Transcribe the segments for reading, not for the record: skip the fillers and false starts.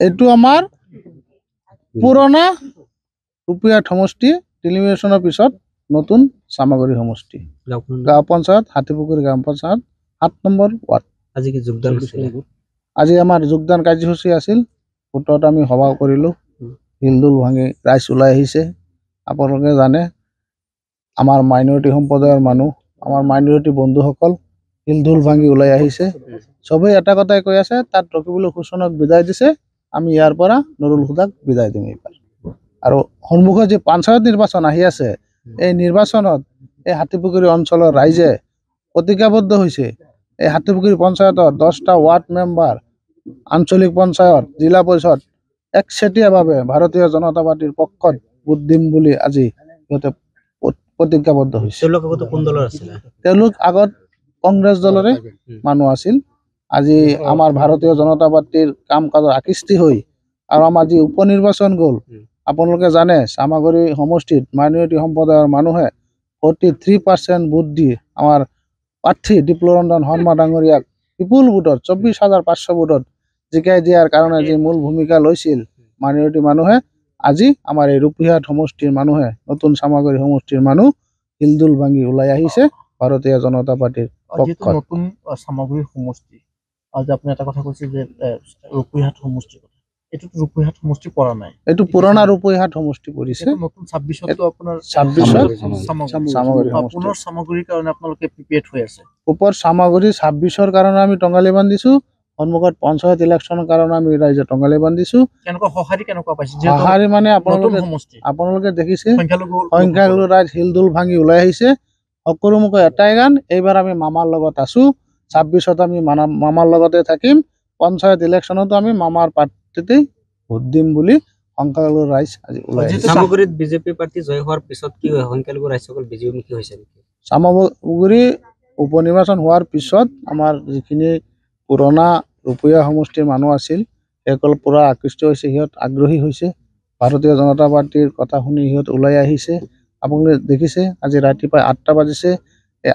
এইটো আমাৰ পুৰণা ৰূপীয়া সমষ্টি টেলিভিশ্যনৰ পিছত নতুন চামাগুৰি সমষ্টি গাঁও পঞ্চায়ত হাতীপুখুৰী গ্ৰাম পঞ্চায়ত ৭ নম্বৰ ৱাৰ্ড। আজি কি যোগদান কৰিছিল? আজি আমাৰ যোগদান কাৰ্যসূচী আছিল। ভোটত আমি সভা কৰিলোঁ। হিলদুল ভাঙি ৰাইজ ওলাই আহিছে। আপোনালোকে জানে আমাৰ মাইনৰিটি সম্প্ৰদায়ৰ মানুহ, আমাৰ মাইনৰিটি বন্ধুসকল হিলদুল ভাঙি ওলাই আহিছে। চবেই এটা কথাই কৈ আছে, তাত ৰকিবুল হুছেইনক বিদায় দিছে, আমি ইয়াৰ পৰা নুৰুল হুদাক বিদায় দিম এইবাৰ। আৰু সন্মুখত যে পঞ্চায়ত নিৰ্বাচন আহি আছে, এই নিৰ্বাচনত এই হাতীপুখুৰী অঞ্চলৰ ৰাইজে প্ৰতিজ্ঞাবদ্ধ হৈছে। এই হাতীপুখুৰী পঞ্চায়তৰ 10টা ৱাৰ্ড মেম্বাৰ, আঞ্চলিক পঞ্চায়ত, জিলা পৰিষদ একচেটিয়াভাৱে ভাৰতীয় জনতা পাৰ্টিৰ পক্ষত ভোট দিম বুলি আজি সিহঁতে প্ৰতিজ্ঞাবদ্ধ হৈছে। তেওঁলোক আগত কংগ্ৰেছ দলৰে মানুহ আছিল। আজি আমাৰ ভাৰতীয় জনতা পাৰ্টিৰ কাম কাজৰ আকৃষ্টি হৈ আৰু আমাৰ যি উপ নিৰ্বাচন গ'ল, আপোনালোকে জানে চামাগুৰি সমষ্টিত মাইনৰিটি সম্প্ৰদায়ৰ মানুহে 43% ভোট দি আমাৰ প্ৰাৰ্থী ডিপ্লৰঞ্জন শৰ্মা ডাঙৰীয়াক বিপুল ভোটত 24,500 ভোটত জিকাই দিয়াৰ কাৰণে যি মূল ভূমিকা লৈছিল মাইনৰিটি মানুহে, আজি আমাৰ এই ৰূপীহাট সমষ্টিৰ মানুহে, নতুন চামাগুৰি সমষ্টিৰ মানুহ হিলদুল ভাঙি ওলাই আহিছে ভাৰতীয় জনতা পাৰ্টিৰ পক্ষত। নতুন চামাগুৰি সমষ্টি আজি আপুনি এটা কথা কৈছে যে ৰূপীহাট সমষ্টি, এইটো ৰূপীহাট সমষ্টি পৰা নাই, এইটো পুৰণা ৰূপীহাট সমষ্টি পৰিছে। নতুন 26ত আপোনাৰ 26ত পুনৰ চামাগুৰিৰ কাৰণে আপোনালোকে প্ৰিপেয়াৰ্ড হৈ আছে। ওপৰ চামাগুৰি 26ৰ কাৰণে আমি টঙালি বান্ধিছো, সন্মুখত পঞ্চায়ত ইলেকশ্যনৰ কাৰণে আমি ৰাইজে টঙালি বান্ধিছো। কেনেকুৱা সঁহাৰি কেনেকুৱা পাইছে? সঁহাৰি মানে আপোনালোকে দেখিছে সংখ্যালঘু ৰাইজ হিলদুল ভাঙি ওলাই আহিছে। সকলো মুখে এটাই গান, এইবাৰ আমি মামাৰ লগত আছো, 26ত আমি মামাৰ লগতে থাকিম, পঞ্চায়ত ইলেকশ্যনতো আমি মামাৰ পাৰ্টিতেই ভোট দিম বুলি সংখ্যালঘু ৰাইজ আজি ওলাই আহিছে। চামাগুৰিত বিজেপি পাৰ্টি জয় হোৱাৰ পিছত কি হয়, সংখ্যালঘু ৰাইজসকল বিজেপিমুখী হৈছে নেকি? চামাগুৰি উপ নিৰ্বাচন হোৱাৰ পিছত আমাৰ যিখিনি পুৰণা ৰূপীয়া সমষ্টিৰ মানুহ আছিল, সেইসকল পুৰা আকৃষ্ট হৈছে, সিহঁত আগ্ৰহী হৈছে, ভাৰতীয় জনতা পাৰ্টিৰ কথা শুনি সিহঁত ওলাই আহিছে। আপোনালোকে দেখিছে আজি ৰাতিপুৱা 8টা বাজিছে, এই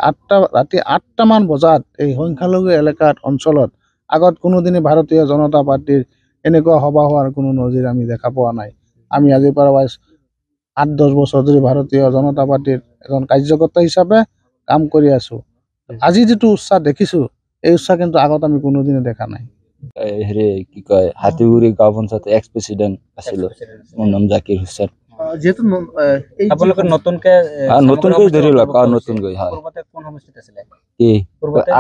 ৰাতি 8টামান বজাত এই সংখ্যালঘু এলেকাত অঞ্চলত আগত কোনোদিনে ভাৰতীয় জনতা পাৰ্টিৰ এনেকুৱা সভা হোৱাৰ কোনো নজিৰ আমি দেখা পোৱা নাই। আমি আজিৰ পৰা 8-10 বছৰ ধৰি ভাৰতীয় জনতা পাৰ্টিৰ এজন কাৰ্যকৰ্তা হিচাপে কাম কৰি আছো। আজি যিটো উৎসাহ দেখিছো, এই উৎসাহ কিন্তু আগত আমি কোনোদিনে দেখা নাই। হেৰি কি কয়, হাতীগুৰি গাঁও পঞ্চায়ত এক্স প্ৰেচিডেণ্ট আছিলো, মোৰ নাম জাকিৰ হুছেইন। যেহেতু নতুনকৈ ধৰি লওক, নতুনকৈ হয়।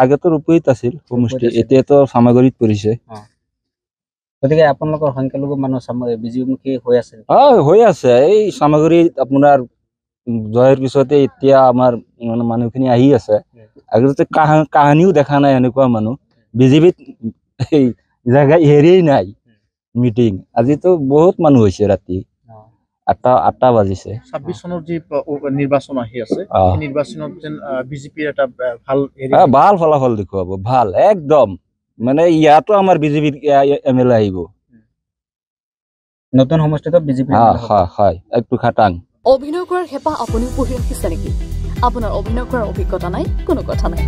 আগেতো ৰূপীত আছিল সমষ্টি, এতিয়াতো চামাগুৰিত পৰিছে। গতিকে আপোনালোকৰ সংখ্যালঘু মানুহ বিজেপিমুখী হৈ আছে? হৈ আছে। এই চামাগুৰিত আপোনাৰ জয়ৰ পিছতে এতিয়া আমাৰ মানুহখিনি আহি আছে। আগতে কাহানিও দেখা নাই এনেকুৱা মানুহ। বিজেপিত এই জেগা হেৰিয়েই নাই মিটিং। আজিতো বহুত মানুহ হৈছে। ৰাতি 8টা বাজিছে। 26 চনৰ যি নিৰ্বাচন আহি আছে, নিৰ্বাচনত যেন বিজেপিৰ এটা ভাল ফলাফল দেখুৱাব, ভাল একদম। মানে ইয়াতো আমাৰ বিজেপিৰ MLA আহিব। নতুন সমষ্টিত বিজেপি হয়, একটু খাটাং। অভিনয় কৰাৰ হেঁপাহ আপুনি পুহি ৰাখিছে নেকি? আপোনাৰ অভিনয় কৰাৰ অভিজ্ঞতা নাই? কোনো কথা নাই,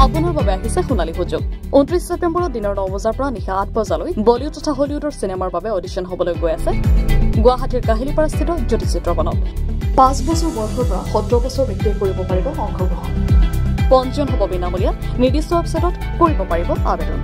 আপোনাৰ বাবে আহিছে সোণালী সুযোগ। 29 ছেপ্টেম্বৰত দিনৰ 9 বজাৰ পৰা নিশা 8 বজালৈ বলিউড তথা হলিউডৰ চিনেমাৰ বাবে অডিশ্যন হবলৈ গৈ আছে গুৱাহাটীৰ কাহিলীপাৰাস্থিত জ্যোতি চিত্ৰবনত। 5 বছৰ বয়সৰ পৰা 17 বছৰ ব্যক্তিয়ে কৰিব পাৰিব অংশগ্ৰহণ। পঞ্জীয়ন হ'ব বিনামূলীয়া, নিৰ্দিষ্ট ৱেবছাইটত কৰিব পাৰিব আবেদন।